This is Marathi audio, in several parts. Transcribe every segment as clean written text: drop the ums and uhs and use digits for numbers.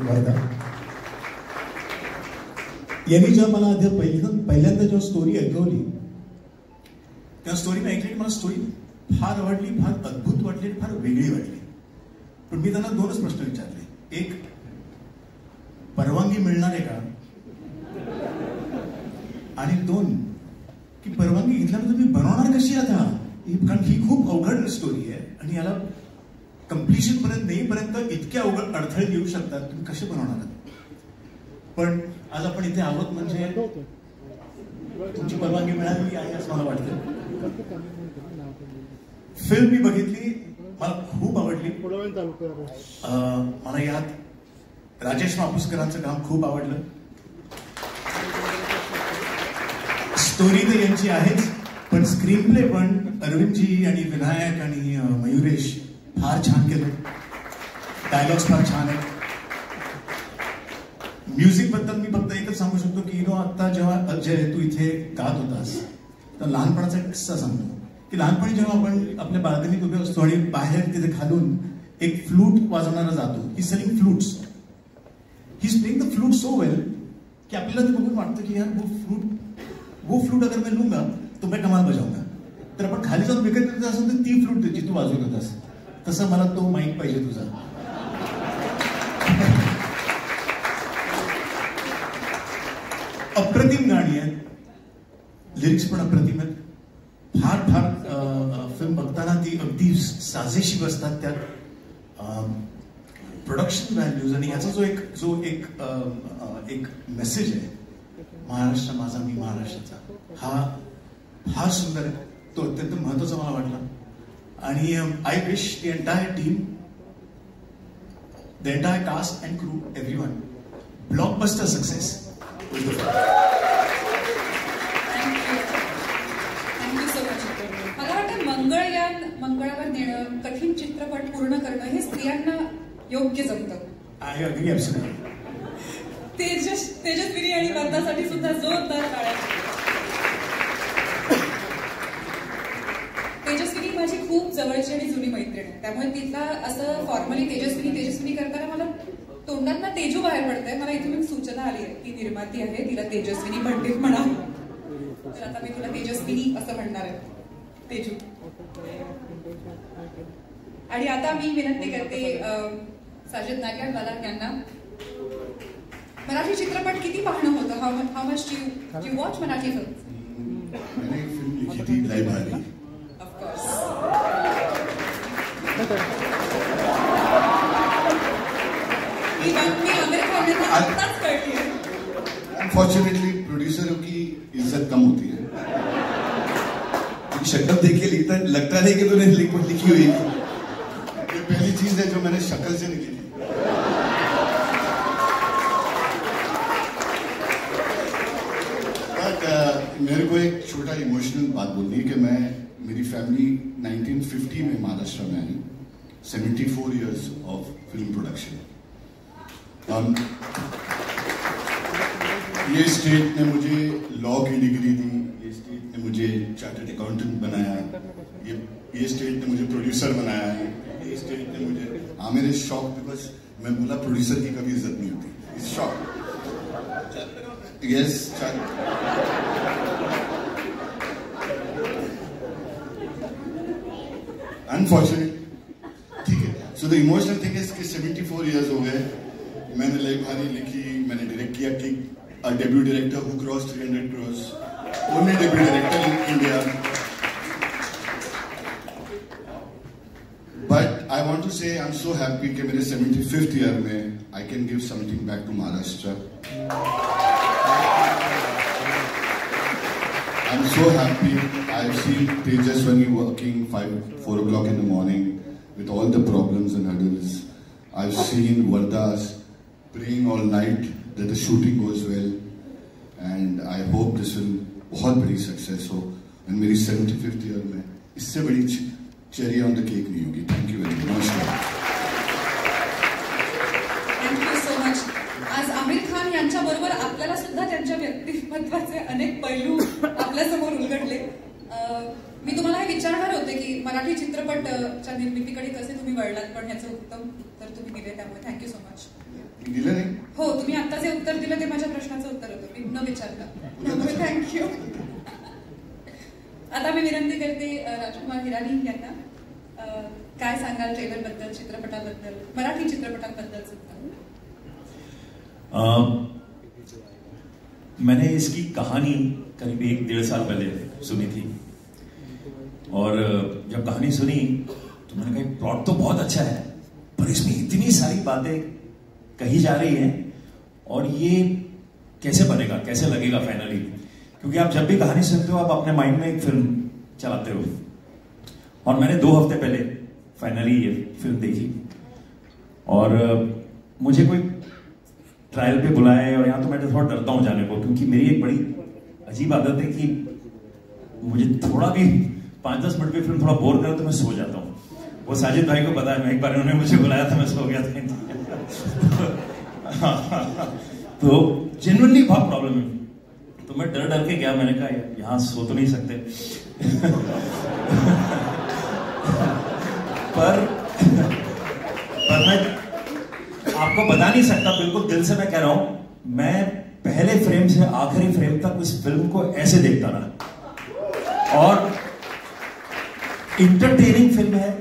वर्धा. यांनी जेव्हा मला आधी पहिल्यांदा जेव्हा स्टोरी ऐकवली त्या स्टोरी मी ऐकली, मला स्टोरी फार आवडली, फार अद्भुत वाटली, फार वेगळी वाटली. पण मी त्यांना दोनच प्रश्न विचारले. एक, परवानगी मिळणार आहे का, आणि दोन की परवानगी घेतल्यानंतर तुम्ही बनवणार कशी आता, कारण ही खूप अवघड स्टोरी आहे आणि याला कम्प्लिशन पर्यंत नेईपर्यंत इतके अवघड अडथळे येऊ शकतात, तुम्ही कसे बनवणार. पण आज आपण इथे आहोत म्हणजे तुमची परवानगी मिळाली आहे असं मला वाटतं. फिल्म मी बघितली, मला खूप आवडली. मला यात राजेश मापुसकरांचं काम खूप आवडलं. स्टोरी तर यांची आहेच, पण स्क्रीन प्ले पण अरविंदजी आणि विनायक आणि मयुरेश फार छान केलं. डायलॉग्स फार छान आहेत. म्युझिक बद्दल मी फक्त एकच सांगू शकतो की आता जेव्हा अजय तू इथे गात होतास तर लहानपणाचा एक किस्सा सांगतो की लहानपणी जेव्हा आपण आपल्या बाल्कनीत उभे असतो आणि बाहेर तिथे खालून एक फ्लूट वाजवणारा जातो, he selling flutes, he is playing the flute so well की आपल्याला ते बघून वाटतं की यार वो फ्लूट अगर मैं लूंगा तो मैं कमाल बजाऊंगा. तर आपण खाली जाऊन विकत घेत असेल तर ती फ्लूट जी तू वाजवत होतास, तसं मला तो माईक पाहिजे तुझा. अप्रतिम गाणी आहेत, लिरिक्स पण अप्रतिम आहेत. फार फार फिल्म बघताना ती अगदी साजेशी बसतात. त्यात प्रोडक्शन व्हॅल्यूज आणि याचा जो एक मेसेज आहे, महाराष्ट्र माझा मी महाराष्ट्राचा, हा फार सुंदर आहे. तो अत्यंत महत्वाचा मला वाटला. आणि I wish the entire team, the entire cast and crew, everyone, blockbuster success. Thank you so much. मला वाटतं मंगळयान मंगळावर नेणं, कठीण चित्रपट पूर्ण करणं हे स्त्रियांना योग्य जमतं. I agree absolutely. तेजस्विनी आणि वर्धासाठी सुद्धा जोरदार टाळ्या. तेजस्विनी माझी खूप जवळची आणि जुनी मैत्रीण आहे, त्यामुळे तिला असं फॉर्मली तेजस्विनी करताना मला तोंडात तेजू बाहेर पडतंय. मला इथून एक सूचना आली आहे, ती निर्माती आहे, तिला तेजस्विनी पंडित म्हणा. तर आता मी तुला तेजस्विनी असं म्हणणार आहे, तेजू. आणि आता मी विनंती करते साजिद नाडियाडवाला यांना. मराठी चित्रपट किती पाहणं होतं? How much you watch Marathi film? मैंने एक फिल्म लिखी थी लाइब्रेरी. Of course. अनफॉर्चुनेटली प्रोड्यूसरों की इज्जत कम होती है. शक्ल देख के लगता नहीं कि तूने लिखी हुई. ये पहली चीज है जो मैंने शक्ल से लिखी थी. मेरे को एक छोटा इमोशनल बात बोलनी है कि मेरी फैमिली 1950 में महाराष्ट्र में आई. 74 years of film production. ये स्टेट ने मुझे लॉ की डिग्री दी, ये स्टेट ने मुझे चार्टर्ड अकाउंटेंट बनाया, ये स्टेट ने मुझे प्रोड्यूसर बनाया, ये स्टेट ने मुझे मेरे शौक, बिकॉज मैं बोला प्रोड्यूसर की कभी इज्जत नहीं होती. इस शौक यस अनफॉर्चुनेट. ठीक है. So the emotional thing is कि 74 years हो गए. मैंने लाइब्रेरी लिखी, मैंने डायरेक्ट किया कि a debut director who crossed 300 crores, only debut director in India. But I want to say I'm so happy कि मेरे 75th year में I can give something back to Maharashtra. I'm so happy. I've seen Tejaswini working 4 o'clock in the morning with all the problems and hurdles. I've seen Vardas praying all night that the shooting goes well, and I hope this will बहुत बड़ी सक्सेस हो. और मेरी 75th year में इससे बड़ी चेरी ऑन द केक नहीं होगी. Thank you very much. नमस्कार. Thank you so much. आज आमिर खान यांच्याबरोबर आपल्याला सुद्धा त्यांच्या व्यक्तिमत्वाचे अनेक पैलू आपल्यासमोर उलगडले. मी तुम्हाला हे विचारणार होते की मराठी चित्रपटच्या निर्मितीकडे कसे तुम्ही वळलात, पण ह्याचं उत्तम तर तुम्ही दिले, त्यामुळे थँक्यू सो मच. मी दिलं नाही. हो, तुम्ही आता जे उत्तर दिलं ते माझ्या प्रश्नाचं उत्तर होतं, मी न विचारता. त्यामुळे थँक्यू. आता मी विनंती करते राजकुमार हिरानी यांना, काय सांगाल ट्रेलर बद्दल, चित्रपटाबद्दल, मराठी चित्रपटाबद्दल सुद्धा. मैंने इसकी कहानी करीब 1-1.5 साल पहले सुनी थी और जब कहानी सुनी तो मैंने कहा प्लॉट तो बहुत अच्छा है पर इसमें इतनी सारी बातें कही जा रही हैं और ये कैसे बनेगा, कैसे लगेगा फाइनली, क्योंकि आप जब भी कहानी सुनते हो आप अपने माइंड में एक फिल्म चलाते हो और मैंने 2 हफ्ते पहले फाइनली ये फिल्म देखी और मुझे कोई ट्रायल पे बुलाए और यहाँ तो मैं थोड़ा डरता हूँ जाने को, क्योंकि मेरी एक बड़ी अजीब आदत है कि मुझे थोड़ा भी 5-10 मिनट में फिल्म थोड़ा बोर करे तो मैं सो जाता हूँ. वो साजिद भाई को पता है, मैं एक बार उन्होंने मुझे बुलाया था मैं सो गया था. तो जेन्युइनली बहुत प्रॉब्लम है, तो मैं डर के गया. मैंने कहा यहाँ सो तो नहीं सकते. पर मैं आपको बता नहीं सकता, बिल्कुल दिल से मैं कह रहा हूं, मैं पहले फ्रेम से आखिरी फ्रेम तक इस फिल्म को ऐसे देखता रहा और इंटरटेनिंग फिल्म है.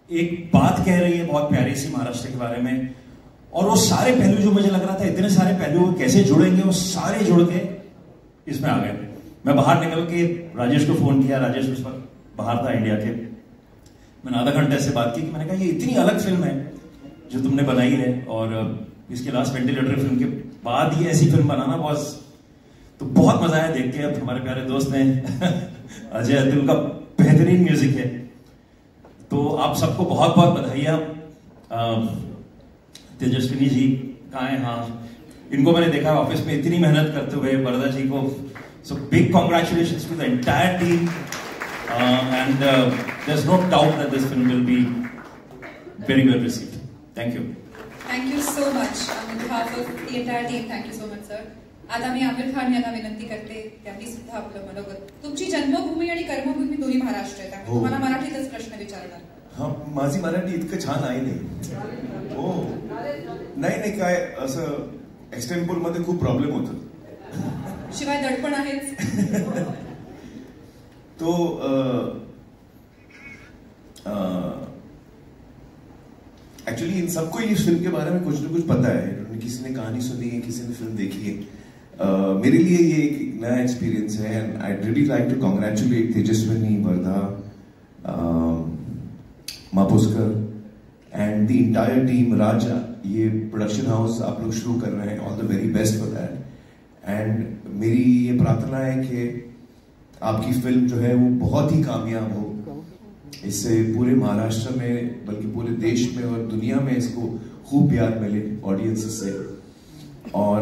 एक बात कह रही है बहुत प्यारी सी महाराष्ट्र के बारे में और वो सारे पहलू जो मुझे लग रहा था इतने सारे पहलू कैसे जुड़ेंगे, वो सारे जुड़ के इसमें आ गए. मैं बाहर निकल के राजेश को फोन किया, राजेश उस वक्त बाहर था इंडिया के. मैंने आधा घंटे से बात की कि मैंने कहा ये इतनी अलग फिल्म है जो तुमने बनाई है और इसके लास्ट वेंटिलेटर फिल्म के बाद ही ऐसी फिल्म बनाना बॉस, तो बहुत मजा आया देख के. अब हमारे प्यारे दोस्त ने अजय अतुल का बेहतरीन म्यूजिक है, तो आप सबको बहुत बहुत बधाइयाँ. तेजस्विनी जी कहाँ हैं? हाँ, इनको मैंने देखा ऑफिस में इतनी मेहनत करते हुए, वरदा जी को. So big congratulations to the entire team and there is no doubt that this film will be very well received. Thank you. Thank you so much on behalf of the entire team. Thank you so much, sir. आता मी आमिर खान यांना विनंती करते, त्यांनी सुद्धा आपलं मनोगत. तुमची जन्मभूमी आणि कर्मभूमी दोन्ही महाराष्ट्र आहे, त्यामुळे तुम्हाला मराठीतच प्रश्न विचारणार. हा, माझी मराठी इतकं छान आहे नाही. हो, नाही काय असं एक्सटेम्पोर मध्ये खूप प्रॉब्लेम होतो, शिवाय दडपण आहेच. तो एक्चुअली इन सबको इस फिल्म के बारे में कुछ ना कुछ पता है. किसी ने कहानी सुनी है, किसी ने फिल्म देखी है. मेरे लिए ये एक नया एक्सपीरियंस है and I really like to congratulate Tejaswini, Wardha, Mapuskar and the entire team. Raja, ये प्रोडक्शन हाउस आप लोग शुरू कर रहे हैं, all the very best for that. And मेरी ये प्रार्थना है कि आपकी फिल्म जो है वो बहुत ही कामयाब हो, इससे पूरे महाराष्ट्र में बल्कि पूरे देश में और दुनिया में इसको खूब प्यार मिले ऑडियंस से. और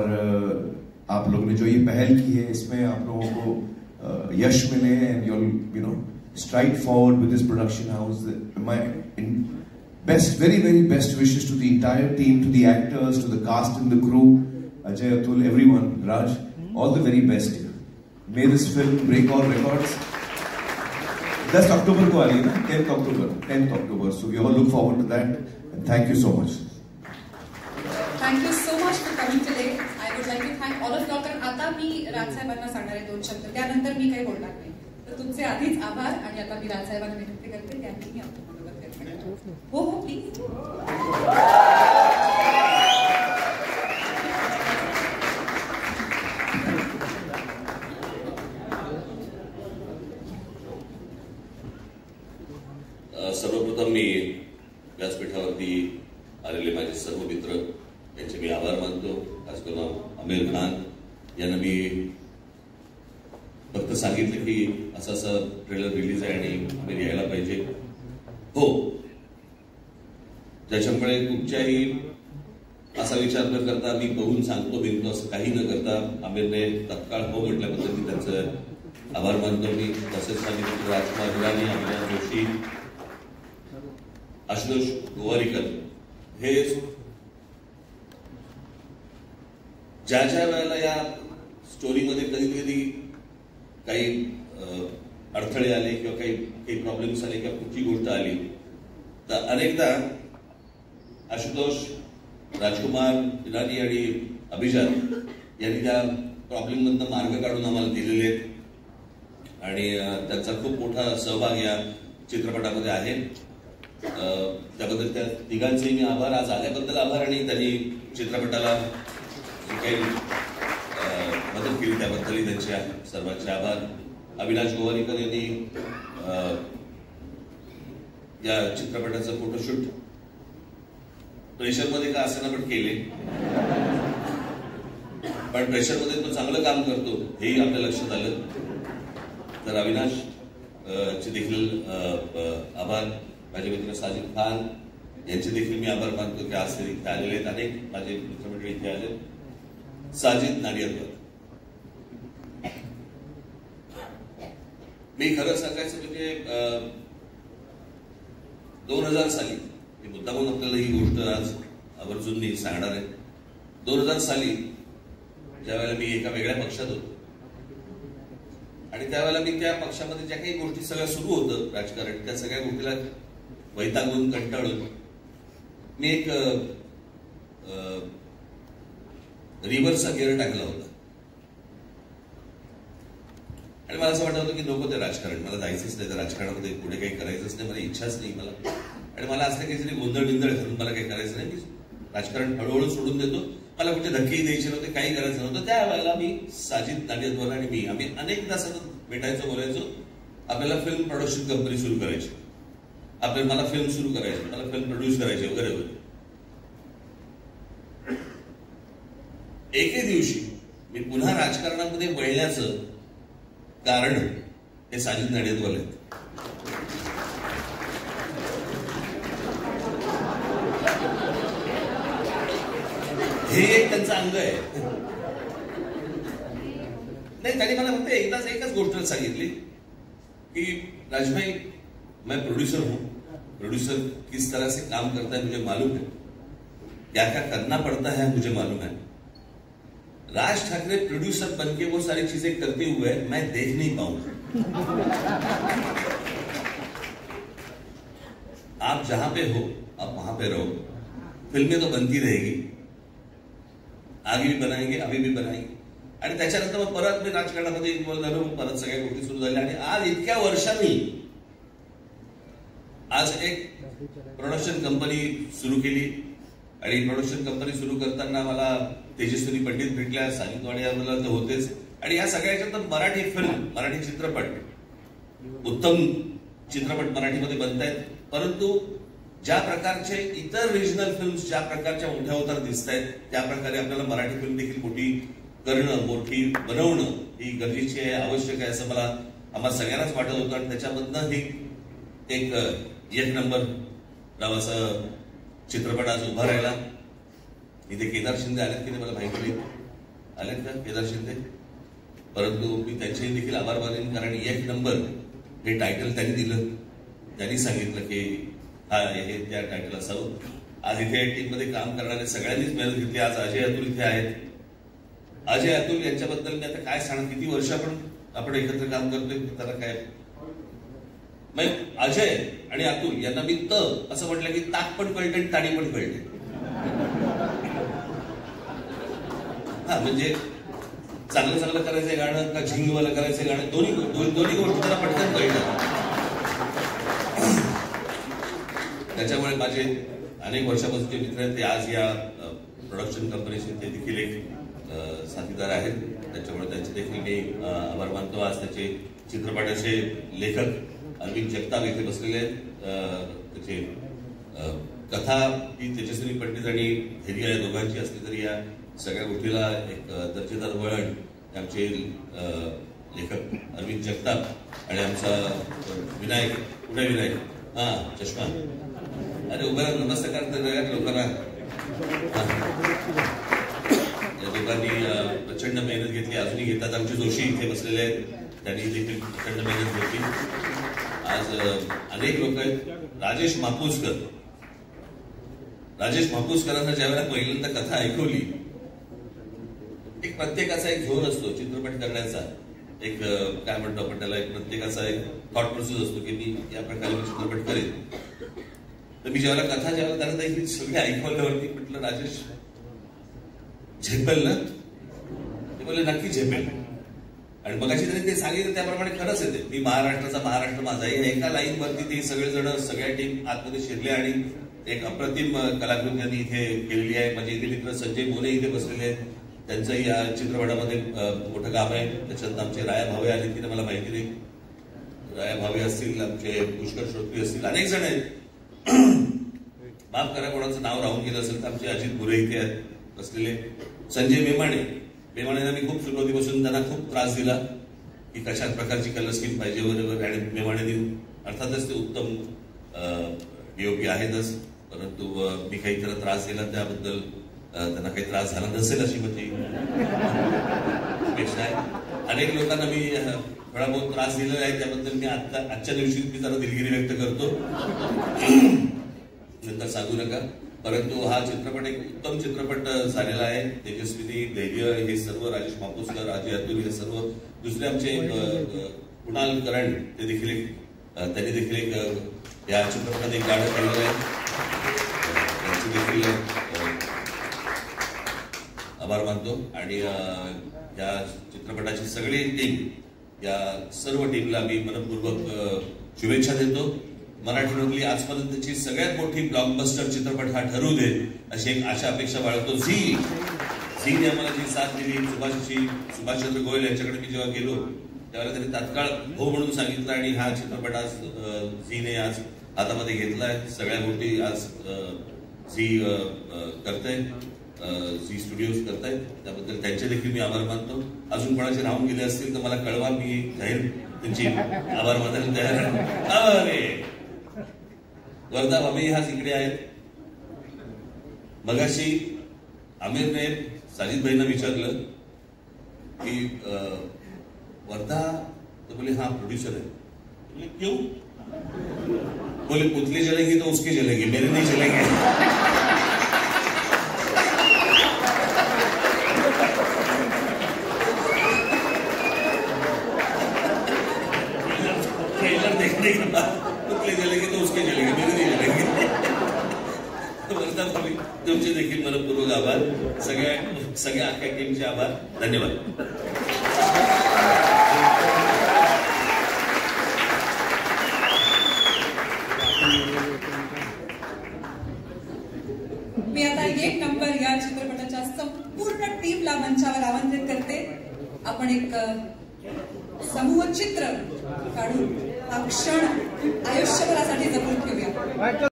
आप लोगों ने जो ये पहल की है इसमें आप लोगों को यश मिले and you know stride forward with this production house. My best, very very best wishes to the entire team, to the actors, to the cast and the crew, Ajay, Atul, everyone, Raj, all the very best. May this film break all records. 10 अक्टूबर को आ रही है ना, 10th October. So we all look forward to that. And thank you so much. Thank you so much for coming today. I would like to thank all of you. कारण आता मी राजसाहेबांना सांगणार आहे 2 शब्द, त्यानंतर मी काही बोलणार नाही. तर तुमचे आधीच आभार आणि आता मी राजसाहेबांना विनंती करते त्यांनी आपलं मनोगत व्यक्त करावं. हो प्लीज. सर्वप्रथम मी व्यासपीठावरती आलेले माझे सर्व मित्र यांचे मी आभार मानतो. खास करून आमिर खान यांना मी फक्त सांगितलं की असं ट्रेलर रिलीज आहे आणि आम्ही यायला पाहिजे. हो, त्याच्यामुळे कुठच्याही असा विचार न करता मी बघून सांगतो बिनतो असं काही न करता आमिरने तत्काळ हो म्हटल्याबद्दल मी त्यांचं आभार मानतो. मी तसेच सांगितलं राजकुमार हिरानी, अमिता जोशी, आशुतोष गोवारीकर हे ज्या वेळेला या स्टोरीमध्ये कधी काही अडथळे आले किंवा काही प्रॉब्लेम्स आले किंवा कुठची गोष्ट आली तर अनेकदा आशुतोष राजकुमार हिरानी आणि अभिजात यांनी त्या प्रॉब्लेममधनं मार्ग काढून आम्हाला दिलेले आहेत आणि त्यांचा खूप मोठा सहभाग या चित्रपटामध्ये आहे. त्याबद्दल त्या तिघांचे मी आभार, आज आल्याबद्दल आभार आणि त्यांनी चित्रपटाला जे काही मदत केली त्याबद्दलही त्यांचे सर्वांचे आभार. अविनाश गोवारीकर यांनी या चित्रपटाचं फोटोशूट प्रेशरमध्ये का असेना पण केले, पण प्रेशरमध्ये तो चांगलं काम करतो हेही आपल्या लक्षात आलं. तर अविनाश चे देखील आभार. माझे मित्र साजिद खान यांचे देखील मी आभार मानतो की आज ते इथे आलेले आहेत. अनेक माझे मित्रमंडळी इथे आले. साजिद नाडियादवर, मी खरं सांगायचं म्हणजे 2000 साली, मी मुद्दामून आपल्याला ही गोष्ट आज आवर्जून मी सांगणार आहे. 2000 साली ज्यावेळेला मी एका वेगळ्या पक्षात होतो आणि त्यावेळेला मी त्या पक्षामध्ये ज्या काही गोष्टी सगळ्या सुरू होतं राजकारण, त्या सगळ्या गोष्टीला वैतागून कंटाळून मी एक रिव्हर्सचा गिअर टाकला होता आणि मला असं वाटत होतं की नको ते राजकारण, मला जायचंच नाही, त्या राजकारणामध्ये पुढे काही करायचंच नाही, मला इच्छाच नाही मला. आणि मला असं काहीतरी गोंधळ बिंदळ घालून मला काही करायचं नाही, मी राजकारण हळूहळू सोडून देतो, मला कुठे धक्केही द्यायचे नव्हते, काही करायचं नव्हतं. त्यावेळेला मी साजिद नाडियादवर आणि मी आम्ही अनेकदा सतत भेटायचो, बोलायचो. आपल्याला फिल्म प्रोडक्शन कंपनी सुरू करायची, आपल्याला मला फिल्म सुरू करायची, मला फिल्म प्रोड्यूस करायची वगैरे वगैरे. एके दिवशी मी पुन्हा राजकारणामध्ये वळण्याचं कारण हे साजिद नाडियादवर आहेत. हे एक त्यांचं अंग आहे. नाही, त्यांनी मला फक्त एकच गोष्ट सांगितली की राजभाई, मैं प्रोड्यूसर हूं, प्रोड्यूसर किस तरह से काम करता है मुझे मालूम है, क्या क्या करना पड़ता है मुझे मालूम है. राज ठाकरे प्रोड्यूसर बनके वो सारी चीजें करते हुए मैं देख नहीं पाऊंगा. आप जहां पे हो आप वहां पे रहो, फिल्में तो बनती रहेगी, आगे भी बनाएंगे, अभी भी बनाएंगे. आणि त्याच्यानंतर मग परत मी राजकारणामध्ये इन्व्हॉल्व झालो, मग परत सगळ्या गोष्टी सुरू झाल्या आणि आज इतक्या वर्षांनी आज एक प्रोडक्शन कंपनी सुरू केली आणि प्रोडक्शन कंपनी सुरू करताना मला तेजस्विनी पंडित भेटल्या, साजिद नाडियादवर तर होतेच आणि या सगळ्याच्यात मराठी फिल्म, मराठी चित्रपट, उत्तम चित्रपट मराठीमध्ये बनतायत. परंतु ज्या प्रकारचे इतर रिजनल फिल्म्स ज्या प्रकारच्या मोठ्यावतार दिसत आहेत त्या प्रकारे आपल्याला मराठी फिल्म देखील मोठी करणं, मोठी बनवणं ही गरजेची आहे, आवश्यक आहे असं मला आम्हाला सगळ्यांनाच वाटत होतं. आणि त्याच्यामधनं ही एक नंबर नावाचा चित्रपट आज उभा राहिला. इथे केदार शिंदे आलेत की नाही मला माहिती नाही, आलेत का केदार शिंदे? परंतु मी त्यांचे देखील आभार मानेन, कारण एक नंबर हे टायटल त्यांनी दिलं, त्यांनी सांगितलं की हा हे त्या टायटल असावं. आज इथे टीम मध्ये काम करणारे सगळ्यांनीच मेहनत घेतली. आज अजय अतुल इथे आहेत. अजय अतुल यांच्याबद्दल मी आता काय सांग, किती वर्ष आपण एकत्र काम करतोय, त्याला काय. अजय आणि अतुल यांना मी असं म्हटलं की ताक पण कळते आणि ताडी पण कळते. हा म्हणजे चांगलं चांगलं करायचंय गाणं का झिंगवालं करायचंय गाणं, दोन्ही गोष्टी त्याला पटकन कळतात. त्याच्यामुळे माझे अनेक वर्षापासूनचे मित्र आहेत ते आज या प्रोडक्शन कंपनीचे ते देखील एक साथीदार आहेत. त्याच्यामुळे त्यांचे देखील मी आभार मानतो. आज त्याचे चित्रपटाचे लेखक अरविंद जगताप इथे बसलेले आहेत. त्याचे कथा ही तेजस्विनी पंडित आणि धैर्य या दोघांची असली तरी या सगळ्या गोष्टीला एक दर्जेदार वळण आमचे लेखक अरविंद जगताप आणि आमचा विनायक, पुढे विनायक, हा चष्मा, अरे उभा नमस्कार लोकांना. या दोघांनी प्रचंड मेहनत घेतली, अजूनही घेतात. आमचे जोशी इथे बसलेले आहेत, त्यांनी देखील प्रचंड मेहनत घेतली. आज अनेक लोक आहेत. राजेश मापूसकरांना ज्यावेळेला पहिल्यांदा कथा ऐकवली, एक प्रत्येकाचा एक झोन असतो चित्रपट करण्याचा, एक काय म्हणतो आपण त्याला, एक प्रत्येकाचा एक थॉट प्रोसेस असतो की मी या प्रकारे चित्रपट करेन. तर मी जेव्हा कथा जेव्हा त्यांना ही सगळी ऐकवल्यावरती म्हटलं राजेश झेपेल ना? ते बोलले नक्की झेपेल. आणि मगाशी त्यांनी ते सांगितलं त्याप्रमाणे खरंच येते. मी महाराष्ट्राचा महाराष्ट्र माझा या एका लाईन वरती ते सगळेजण सगळ्या टीम आतमध्ये शिरले आणि एक अप्रतिम कलाकृती त्यांनी इथे केलेली आहे. माझे इथे मित्र संजय मोने इथे बसलेले आहेत, त्यांचंही या चित्रपटामध्ये मोठं काम आहे. त्याच्यात आमचे राया भावे आले की मला माहिती नाही, राया भावे असतील, आमचे पुष्कर श्रोत्री असतील, अनेक जण आहेत. माफ करा कोणाचं नाव राहून गेलं असेल तर आमचे अजित गुरे इथे बसलेले. संजय मेमाणेंना मी खूप सुरुवातीपासून त्यांना खूप त्रास दिला की कशा प्रकारची कलर स्कीम पाहिजे वगैरे. आणि मेमाणेंनी अर्थातच ते उत्तम योग्य आहेतच, परंतु मी काही त्याला त्रास दिला त्याबद्दल त्यांना काही त्रास झाला नसेल अशी माझी अपेक्षा आहे. अनेक लोकांना मी थोडा बहुत त्रास दिलेला आहे, त्याबद्दल मी आजच्या दिवशी मी जरा दिलगिरी व्यक्त करतो, नंतर सांगू नका. परंतु हा चित्रपट एक उत्तम चित्रपट झालेला आहे. तेजस्विनी, धैर्य हे सर्व, राजेश मापुसकर, अजय अतुल हे सर्व, दुसरे आमचे कुणाल करण ते देखील त्यांनी देखील एक या चित्रपटात एक गाणं केलेलं आहे, त्यांचे देखील आभार मानतो. आणि या चित्रपटाची सगळी टीम, या सर्व टीमला मी मनपूर्वक शुभेच्छा देतो. मराठीमधली आजपर्यंतची सगळ्यात मोठी ब्लॉकबस्टर चित्रपट हा ठरू दे अशी एक आशा अपेक्षा बाळगतो. झीने आम्हाला जी साथ दिली, सुभाषचंद्र गोयल यांच्याकडे मी जेव्हा गेलो त्यावेळेला त्यांनी तात्काळ हो म्हणून सांगितलं आणि हा चित्रपट आज झीने आज हातामध्ये घेतलाय. सगळ्या गोष्टी आज झी करतायत, झी स्टुडिओज करतायत, त्याबद्दल त्यांचे देखील मी आभार मानतो. अजून कोणाचे राहून गेले असतील तर मला कळवा, मी जाहीर त्यांची आभार मानायला तयार आहे. अरे वर्धा भाभी हा इकडे आहेत. मगाशी आमिरने साजिद भाईंना विचारलं की वर्धा, तो बोले हाँ प्रोड्यूसर है. बोले क्यों? बोले पुतले जलेंगे तो उसके जलेंगे, मेरे नहीं जलेंगे. ट्रेलर देखने के बाद पुतले जलेंगे तो उसके जलेंगे, मेरे नहीं जलेंगे. वर्धा भाभी तुमचे देखील मनपूर्वक आभार, सगळ्या अख्ख्या टीमचे आभार, धन्यवाद. मी आता एक नंबर या चित्रपटाच्या संपूर्ण टीमला मंचावर आमंत्रित करते. आपण एक समूह चित्र काढून हा क्षण आयुष्यभरासाठी जपून ठेवूया.